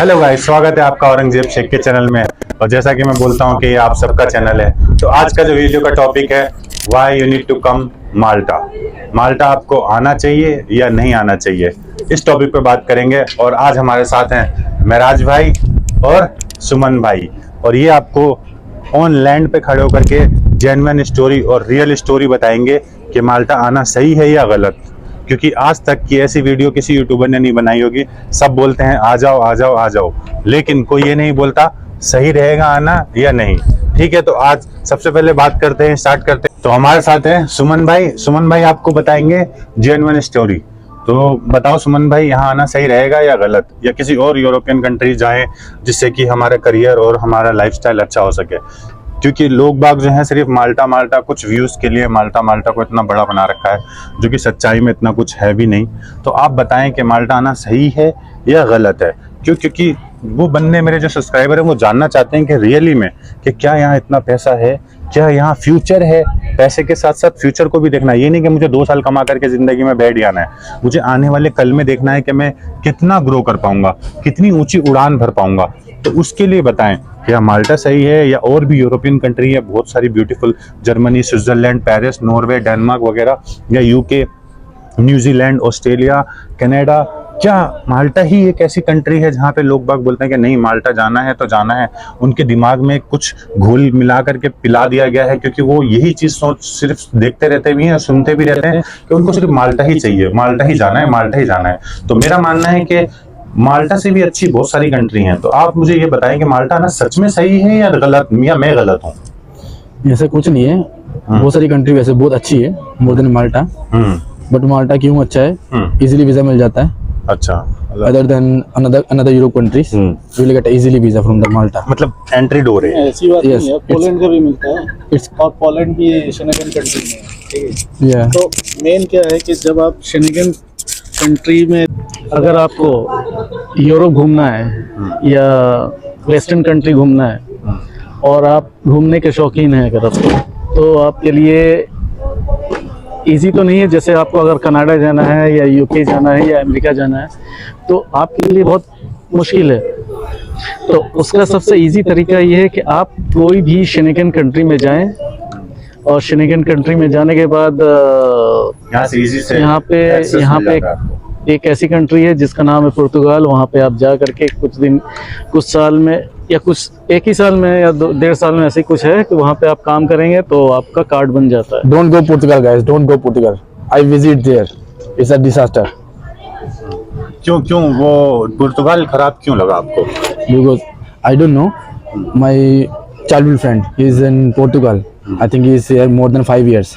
Hello guys, स्वागत है आपका औरंगजेब शेख के चैनल में। और जैसा कि मैं बोलता हूं कि ये आप सबका चैनल है, तो आज का जो वीडियो का टॉपिक है why you need to come Malta. Malta आपको आना चाहिए या नहीं आना चाहिए, इस टॉपिक पे बात करेंगे। और आज हमारे साथ हैं महराज भाई और सुमन भाई, और ये आपको ऑन लैंड पे खड़े होकर के जेन्युइन स्टोरी और रियल स्टोरी बताएंगे कि माल्टा आना सही है या गलत। क्योंकि आज तक की ऐसी वीडियो किसी यूट्यूबर ने नहीं बनाई होगी। सब बोलते हैं आ जाओ आ जाओ आ जाओ, लेकिन कोई ये नहीं बोलता सही रहेगा आना या नहीं। ठीक है, तो आज सबसे पहले बात करते हैं, स्टार्ट करते हैं। तो हमारे साथ हैं सुमन भाई। सुमन भाई आपको बताएंगे जेन्युइन स्टोरी। तो बताओ सुमन भाई, यहाँ आना सही रहेगा या गलत, या किसी और यूरोपियन कंट्री जाएं जिससे कि हमारा करियर और हमारा लाइफस्टाइल अच्छा हो सके। क्योंकि लोग बाग जो हैं सिर्फ माल्टा माल्टा कुछ व्यूज़ के लिए माल्टा माल्टा को इतना बड़ा बना रखा है, जो कि सच्चाई में इतना कुछ है भी नहीं। तो आप बताएं कि माल्टा आना सही है या गलत है। क्योंकि वो बंदे मेरे जो सब्सक्राइबर हैं वो जानना चाहते हैं कि रियली में कि क्या यहाँ इतना पैसा है, क्या यहाँ फ्यूचर है। पैसे के साथ साथ फ्यूचर को भी देखना है। ये नहीं कि मुझे 2 साल कमा करके ज़िंदगी में बैठ जाना है, मुझे आने वाले कल में देखना है कि मैं कितना ग्रो कर पाऊंगा, कितनी ऊंची उड़ान भर पाऊंगा। तो उसके लिए बताएं क्या माल्टा सही है या और भी यूरोपियन कंट्री है बहुत सारी beautiful, Germany, Switzerland, Paris, Norway, Denmark वगैरह, या यूके, न्यूजीलैंड, ऑस्ट्रेलिया, कनाडा। क्या माल्टा ही एक ऐसी कंट्री है जहाँ पे लोग बाग बोलते हैं कि नहीं माल्टा जाना है तो जाना है। उनके दिमाग में कुछ घोल मिला करके पिला दिया गया है, क्योंकि वो यही चीज़ सोच सिर्फ देखते रहते भी हैं और सुनते भी रहते हैं कि उनको सिर्फ माल्टा ही चाहिए, माल्टा ही जाना है, माल्टा ही जाना है। तो मेरा मानना है कि माल्टा से भी अच्छी बहुत सारी कंट्री हैं। तो आप मुझे ये बताएं कि माल्टा ना सच में सही है या गलत, या मैं गलत हूँ। ऐसा कुछ नहीं है, बहुत सारी कंट्री वैसे बहुत अच्छी है, मोर देन माल्टा। बट माल्टा क्यों अच्छा है, इजीली वीजा मिल जाता है। अच्छा, other than another Europe countries you will get easily visa from the Malta. मतलब एंट्री डोर है। ऐसी बात नहीं है, पोलैंड का भी मिलता है और पोलैंड भी शेंगन कंट्री में है, ठीक है। तो मेन क्या है कि जब आप शेंगन कंट्री में, अगर आपको यूरोप घूमना है या वेस्टर्न कंट्री घूमना है और आप घूमने के शौकीन हैं अगर आप, तो आपके लिए इजी तो नहीं है। जैसे आपको अगर कनाडा जाना है या यूके जाना है या अमेरिका जाना है तो आपके लिए बहुत मुश्किल है। तो उसका सबसे इजी तरीका ये है कि आप कोई भी शेंगन कंट्री में जाएं, और शेंगन कंट्री में जाने के बाद यहाँ पे एक ऐसी कंट्री है जिसका नाम है पुर्तगाल। वहाँ पे आप जा करके कुछ दिन, कुछ साल में या कुछ एक ही साल में या 1.5 साल में ऐसे कुछ है कि वहाँ पे आप काम करेंगे तो आपका कार्ड बन जाता है। Don't go Portugal guys, don't go Portugal. I visit there, it's a disaster. क्यों वो पुर्तगाल खराब क्यों लगा आपको? Because I don't know, my childhood friend, he is in Portugal. I think he is here more than 5 years,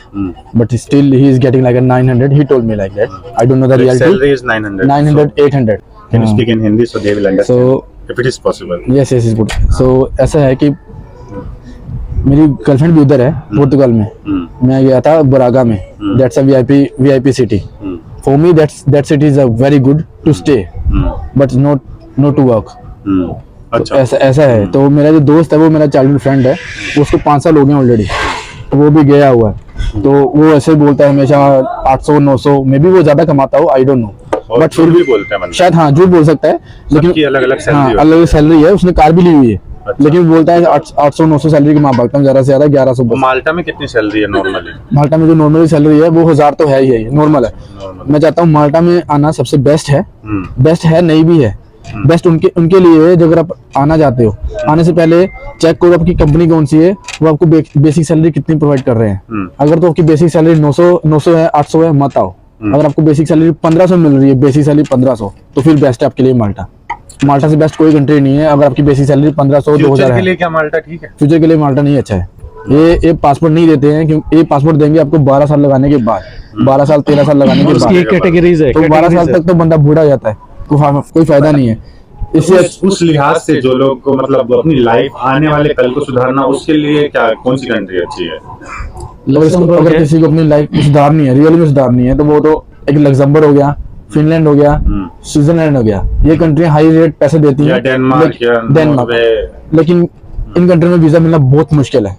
but still he is getting like a 900. He told me like that. I don't know the reality. Salary is 900. 900, 800. Can you speak in Hindi so they will understand? So if it is possible. yes, is good. So ऐसा है कि मेरी girlfriend भी उधर है पोर्तुगाल में। मैं गया था ब्रागा में। That's a VIP city. For me that city is a very good to stay, but not to work. अच्छा, ऐसा है। तो मेरा जो दोस्त है वो मेरा चाइल्डहुड फ्रेंड है, उसको 5 साल हो गए ऑलरेडी, तो वो भी गया हुआ है। तो वो ऐसे बोलता है हमेशा 800-900, मे भी वो ज्यादा कमाता हो, आई डोंट नो, बट फिर भी बोलते हैं शायद। हाँ, झूठ बोल सकता है, लेकिन अलग सैलरी है। उसने कार भी ली हुई है, लेकिन बोलता है 800-900 सैलरी कमा पाता हूँ, ज्यादा से ज्यादा 1100। माल्टा में कितनी सैलरी है नॉर्मली? माल्टा में जो नॉर्मली सैलरी है वो 1000 तो है ही है, नॉर्मल है। मैं चाहता हूँ माल्टा में आना सबसे बेस्ट है, नहीं भी है बेस्ट उनके लिए है जो अगर आप आना चाहते हो। आने से पहले चेक करो आपकी कंपनी कौन सी है, वो आपको बेसिक सैलरी कितनी प्रोवाइड कर रहे हैं। अगर तो आपकी बेसिक सैलरी 900 है, 800 है, मत आओ। अगर आपको बेसिक सैलरी 1500 मिल रही है, बेसिक सैलरी 1500, तो फिर बेस्ट है आपके लिए माल्टा। माल्टा से बेस्ट कोई कंट्री नहीं है। अगर आपकी बेसिक सैलरी 1500-2000 है, के लिए क्या माल्टा ठीक है? फ्यूचर के लिए माल्टा नहीं अच्छा है। ये पासपोर्ट नहीं देते हैं, क्योंकि ये पासपोर्ट देंगे आपको 12 साल लगाने के बाद, 12 साल 13 साल लगाने के बाद। कैटेगरीज है, तो 12 साल तक तो बंदा बूढ़ा हो जाता है, कोई फायदा नहीं है। इससे उस लिहाज से जो लोग को मतलब अपनी लाइफ आने वाले कल को सुधारना, उसके लिए क्या कौन सी कंट्री अच्छी है? अगर किसी को अपनी लाइफ सुधारनी है, रियली में सुधारनी है, तो वो तो एक लग्जमबर्ग हो गया, फिनलैंड हो गया, स्विट्जरलैंड हो गया। ये कंट्री हाई रेट पैसे देती है, डेनमार्क। लेकिन इन कंट्री में वीजा मिलना बहुत मुश्किल है।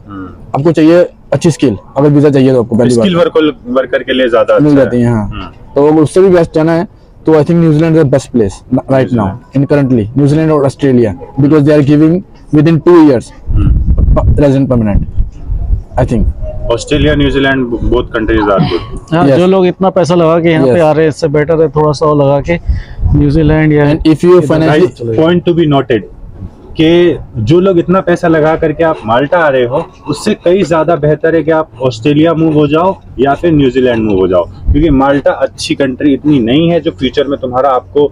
आपको चाहिए अच्छी स्किल, अगर वीजा चाहिए तो आपको पहली बार स्किल वर्कर के लिए ज्यादा मिल जाती है। हाँ, तो उससे भी बेस्ट जाना है तो I think New Zealand is the best place right now in currently, New Zealand और Australia, because they are giving with in 2 years resident permanent, I think. Australia, New Zealand, both countries are good. हाँ, Yes. जो लोग इतना पैसा लगा के यहाँ पे Yes. आ रहे हैं, इससे बेटर है थोड़ा सा और लगा के न्यूजीलैंड या and if you financially point to be noted कि जो लोग इतना पैसा लगा करके आप माल्टा आ रहे हो, उससे कई ज्यादा बेहतर है कि आप ऑस्ट्रेलिया मूव हो जाओ या फिर न्यूजीलैंड मूव हो जाओ, क्योंकि माल्टा अच्छी कंट्री इतनी नहीं है जो फ्यूचर में तुम्हारा आपको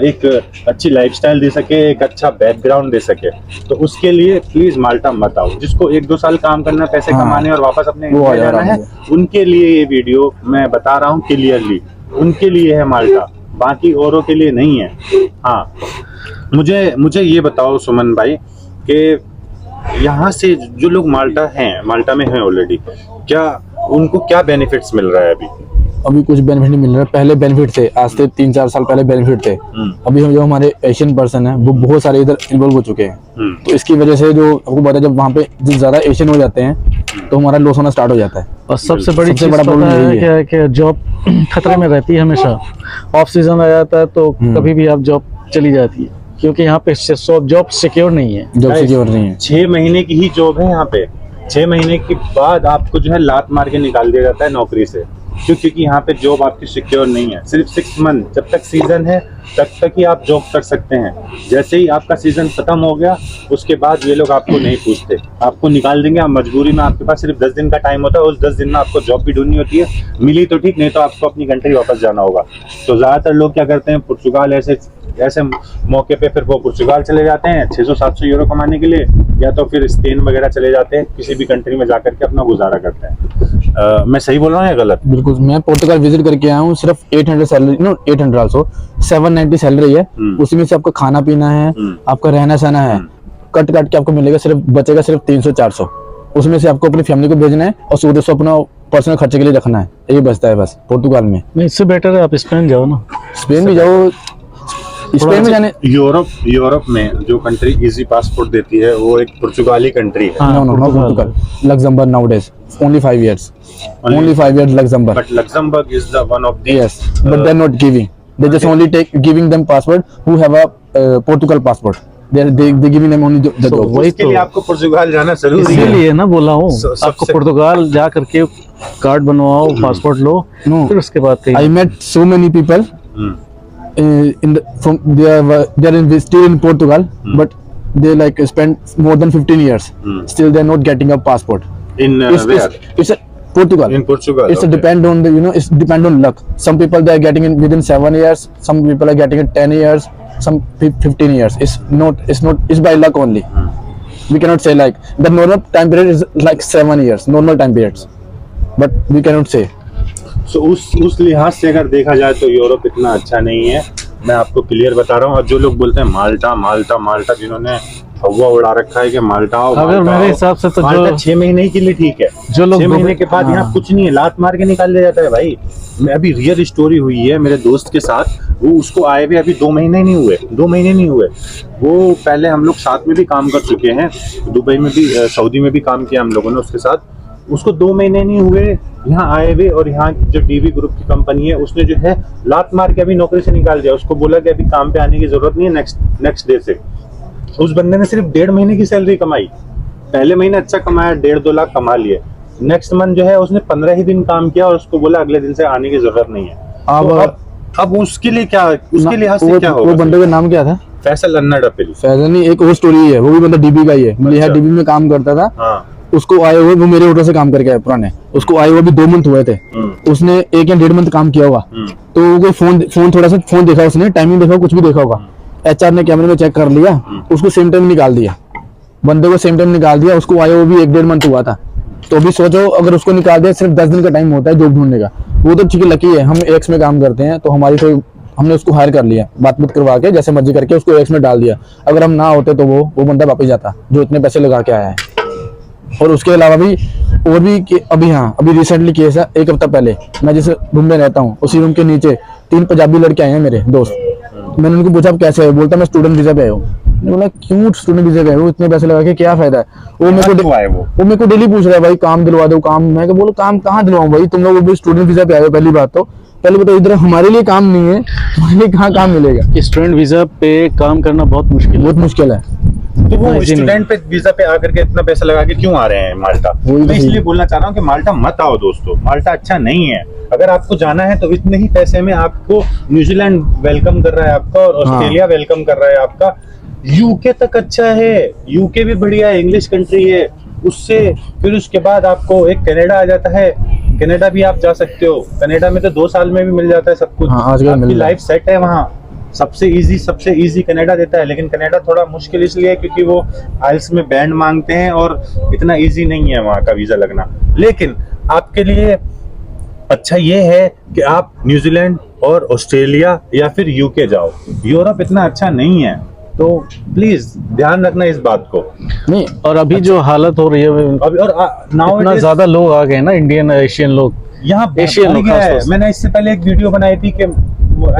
एक अच्छी लाइफस्टाइल दे सके, एक अच्छा बैकग्राउंड दे सके। तो उसके लिए प्लीज माल्टा मत आओ। जिसको 1-2 साल काम करना, पैसे हाँ, कमाने और वापस अपने वो आ इंडिया जा जाना रहा है, उनके लिए ये वीडियो मैं बता रहा हूँ क्लियरली, उनके लिए है माल्टा, बाकी औरों के लिए नहीं है। हाँ, मुझे ये बताओ सुमन भाई कि यहाँ से जो लोग माल्टा में हैं ऑलरेडी, क्या उनको क्या बेनिफिट्स मिल रहा है अभी? अभी कुछ बेनिफिट नहीं मिल रहा है। पहले बेनिफिट थे, आज से 3-4 साल पहले बेनिफिट थे। अभी हम जो हमारे एशियन पर्सन है वो बहुत सारे इधर इन्वॉल्व हो चुके हैं, तो इसकी वजह से जो आपको पता है, जब वहाँ पे जिस ज्यादा एशियन हो जाते हैं तो हमारा लॉस होना स्टार्ट हो जाता है। और सबसे बड़ी सबसे चीज बड़ा पता problem है यही क्या है कि जॉब खतरे में रहती है हमेशा। ऑफ सीजन आ जाता है तो कभी भी आप जॉब चली जाती है, क्योंकि यहाँ पे जॉब सिक्योर नहीं है। जॉब सिक्योर नहीं है। 6 महीने की ही जॉब है यहाँ पे। 6 महीने के बाद आपको जो है लात मार के निकाल दिया जाता है नौकरी से, क्योंकि यहाँ पे जॉब आपकी सिक्योर नहीं है। सिर्फ 6 मंथ, जब तक सीजन है तब तक ही आप जॉब कर सकते हैं। जैसे ही आपका सीजन खत्म हो गया, उसके बाद ये लोग आपको नहीं पूछते, आपको निकाल देंगे। आप मजबूरी में, आपके पास सिर्फ 10 दिन का टाइम होता है, उस 10 दिन में आपको जॉब भी ढूंढनी होती है। मिली तो ठीक, नहीं तो आपको अपनी कंट्री वापस जाना होगा। तो ज्यादातर लोग क्या करते हैं, पुर्तगाल ऐसे मौके पे फिर वो पुर्तगाल चले जाते हैं 600-700 यूरो कमाने के लिए, या तो फिर स्पेन वगैरह चले जाते हैं, किसी भी कंट्री में जाकर के अपना गुजारा करते हैं। मैं सही बोल रहा हूँ या गलत? बिल्कुल, मैं पुर्तगाल विजिट करके आया हूँ। सिर्फ 800 सैलरी, नो 800 आल्सो 790 सैलरी है। उसी में से आपका खाना पीना है, आपका रहना सहना है, कट के आपको मिलेगा, सिर्फ बचेगा सिर्फ 300-400। उसमें से आपको अपनी फैमिली को भेजना है और 100-200 अपना पर्सनल खर्चे के लिए रखना है। ये बचता है बस पुर्तगाल में। नहीं, इससे बेटर है आप स्पेन जाओ ना। स्पेन भी जाओ, स्पेन में जाने, यूरोप में जो कंट्री इजी पासपोर्ट देती है वो एक पुर्तगाली कंट्री है। हाँ, no, Portugal, Luxembourg nowadays only 5 years, only 5 years Luxembourg. But Luxembourg is the one of the Yes, but they're not giving. They just only giving them passport who have a Portugal passport. They giving them only the job. वही उसके लिए आपको पुर्तगाल जाना जरूरी है। इसीलिए ना बोला हूँ, सबसे- आपको पुर्तगाल जा करके कार्ड बनवाओ, पासपोर्ट लो, No. फिर उसके बाद कहीं। I met so many people in the from they are still in Portugal, but they like spent more than 15 years. Still they are not getting a passport. In where? It's a Portugal. In Portugal. It's a okay. depend on the it's depend on luck. Some people they are getting it within 7 years. Some people are getting it 10 years. Some 15 years. It's by luck only. We cannot say like the normal time period is like 7 years. Normal time periods, but we cannot say. So उस लिहाज से अगर देखा जाए तो Europe इतना अच्छा नहीं है। मैं आपको क्लियर बता रहा हूँ। और जो लोग बोलते हैं माल्टा, जिन्होंने हवा उड़ा रखा है कि माल्टा आओ, अगर माल्टा मेरे आओ। हिसाब से तो माल्टा जो 6 महीने के लिए ठीक है। जो लोग 6 महीने के बाद हाँ। यहाँ कुछ नहीं है, लात मार के निकाल दिया जाता है भाई। मैं अभी रियल स्टोरी हुई है मेरे दोस्त के साथ। वो उसको आए हुए अभी 2 महीने नहीं हुए। वो पहले हम लोग साथ में भी काम कर चुके हैं, दुबई में भी, सऊदी में भी काम किया हम लोगों ने उसके साथ। उसको 2 महीने नहीं हुए यहाँ आए हुए, और यहाँ जो डीवी ग्रुप की कंपनी है उसने जो है लात मार के अभी नौकरी से निकाल दिया। उसको बोला कि अभी काम पे आने की जरूरत नहीं है नेक्स्ट डे से। उस बंदे ने सिर्फ 1.5 महीने की सैलरी कमाई। पहले महीने अच्छा कमाया, 1.5-2 लाख कमा लिए। नेक्स्ट मंथ जो है उसने 15 ही दिन काम किया और उसको बोला अगले दिन से आने की जरूरत नहीं है। अब उसके लिए क्या, उसके लिहाज से क्या होगा? वो बंदे का नाम क्या था? फैसल अन्नाडपिल। फैजल नहीं, एक और स्टोरी है, वो भी बंदा डीबी का ही है। मैं यहाँ डीबी में काम करता था। हाँ। उसको आए हुए, वो मेरे होटल से काम करके आए पुराने, उसको आए हुए भी 2 मंथ हुए थे। उसने 1 या 1.5 मंथ काम किया होगा। तो वो कोई फोन थोड़ा सा फोन देखा, उसने टाइमिंग देखा, कुछ भी देखा होगा। HR ने कैमरे में चेक कर लिया, उसको सेम टाइम निकाल दिया। बंदे को सेम टाइम निकाल दिया। उसको आए हुए भी 1-1.5 मंथ हुआ था। तो अभी सोचो, अगर उसको निकाल दिया, सिर्फ 10 दिन का टाइम होता है जॉब ढूंढने का। वो तो ठीक है, लकी है, हम एक्स में काम करते हैं तो हमारी तो हमने उसको हायर कर लिया, बात करवा के जैसे मर्जी करके उसको एक्स में डाल दिया। अगर हम ना होते तो वो बंदा वापस जाता जो इतने पैसे लगा के आया है। और उसके अलावा भी और भी अभी रिसेंटली केस है। 1 हफ्ता पहले मैं जिस रूम में रहता हूँ, उसी रूम के नीचे 3 पंजाबी लड़के आए हैं मेरे दोस्त। मैंने उनको पूछा आप कैसे है? बोलता मैं स्टूडेंट वीजा पे आया हूँ। मैंने बोला क्यों स्टूडेंट वीजा पे आए हो, इतने पैसे लगा के क्या फायदा है? वो मेरे को डेली पूछ रहा है भाई काम दिलवा दो काम। मैं बोलो काम कहाँ दिलवाऊं भाई, तुम लोग भी स्टूडेंट वीजा पे आए हो पहली बात तो। पहले बताओ, इधर हमारे लिए काम नहीं है, तुम्हारे लिए कहाँ काम मिलेगा? स्टूडेंट वीजा पे काम करना बहुत मुश्किल है। बहुत मुश्किल है। तो वो इजी नहीं। स्टूडेंट पे वीजा पे आकर के इतना पैसा लगा के क्यों आ रहे हैं माल्टा? वही तो मैं सही इसलिए है। बोलना चाह रहा हूँ कि माल्टा मत आओ दोस्तों, माल्टा अच्छा नहीं है। अगर आपको जाना है तो इतने ही पैसे में आपको न्यूजीलैंड वेलकम कर रहा है आपका, और ऑस्ट्रेलिया वेलकम कर रहा है आपका, यूके तक अच्छा है, यूके भी बढ़िया है, इंग्लिश कंट्री है। उससे फिर उसके बाद आपको एक कनाडा आ जाता है, कनाडा भी आप जा सकते हो। कनाडा में तो 2 साल में भी मिल जाता है सब कुछ। हाँ, आजकल मिल आपकी जाता है। लाइफ सेट है वहाँ। सबसे इजी कनाडा देता है, लेकिन कनाडा थोड़ा मुश्किल इसलिए है क्योंकि वो आइल्स में बैंड मांगते हैं और इतना इजी नहीं है वहाँ का वीजा लगना। लेकिन आपके लिए अच्छा ये है कि आप न्यूजीलैंड और ऑस्ट्रेलिया या फिर यूके जाओ। यूरोप इतना अच्छा नहीं है, तो प्लीज ध्यान रखना इस बात को। नहीं, और अभी जो हालत हो रही है, अभी और नाउ इतना ज्यादा लोग आ गए ना, इंडियन एशियन लोग। यहाँ एशियन बढ़ लोग गया है। खासतौर से। मैंने इससे पहले एक वीडियो बनाई थी कि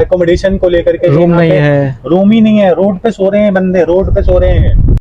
एकोमोडेशन को लेकर के रूम यहाँ नहीं पे है। रूम ही नहीं है, रोड पे सो रहे हैं बंदे, रोड पे सो रहे हैं।